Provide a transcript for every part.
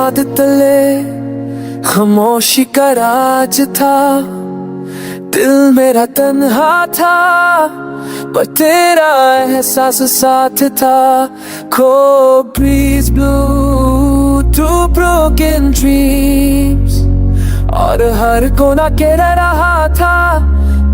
चांद तले खामोशी का राज था। दिल मेरा तन्हा था पर तेरा एहसास साथ था। Cold breeze blew through broken dreams और हर कोना कह रहा था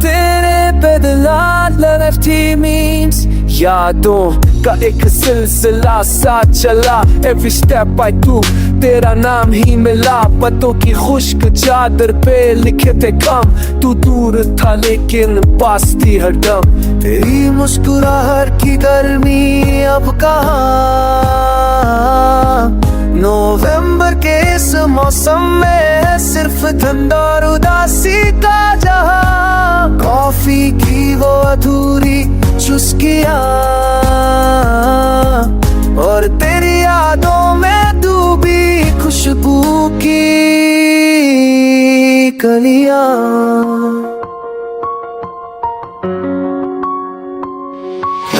तेरे बदला लफ्टी मीन्स। यादों का एक सिलसिला सा चला, every step I took तेरा नाम ही मिला। पतों की खुश्क चादर पे लिखे थे कम, तू दूर था लेकिन पास थी हरदम। तेरी मुस्कुराहट की गर्मी अब कहाँ, नवंबर के इस मौसम में सिर्फ ठंड और उदासी का जहां। कॉफी की वो अधूरी चुस्कियां और तेरी यादों में डूबी खुशबू की कलियां।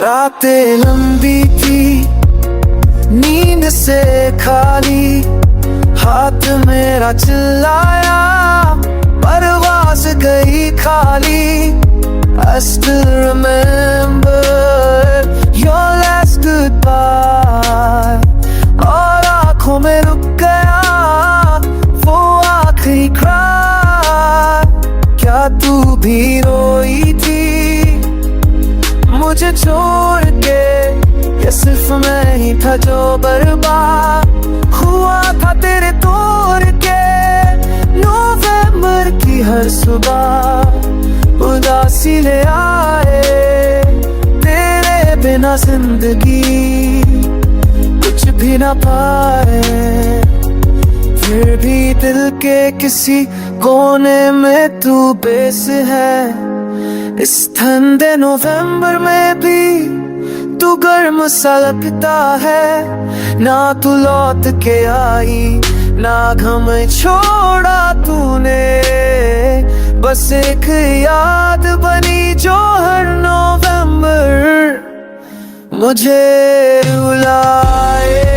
रातें लंबी थी नींद से खाली, हाथ मेरा चिल्लाया परवाज़ गई खाली। I still remember your last goodbye और आँखों में रुक गया वो आखिरी cry। क्या तू भी रोई थी मुझे छोड़ के, या सिर्फ मैं ही था जो बर्बाद हुआ था तेरे तोड़ के। नवंबर की हर सुबह उदासी ले आए, तेरे बिना जिंदगी कुछ भी ना पाए। फिर भी दिल के किसी कोने में तू बेस है। इस ठंडे नवंबर में भी तू गर्म सा लगता है। ना तू लौट के आई ना गम छोड़ा तूने, बस एक याद बनी जो हर नवंबर मुझे रुलाए।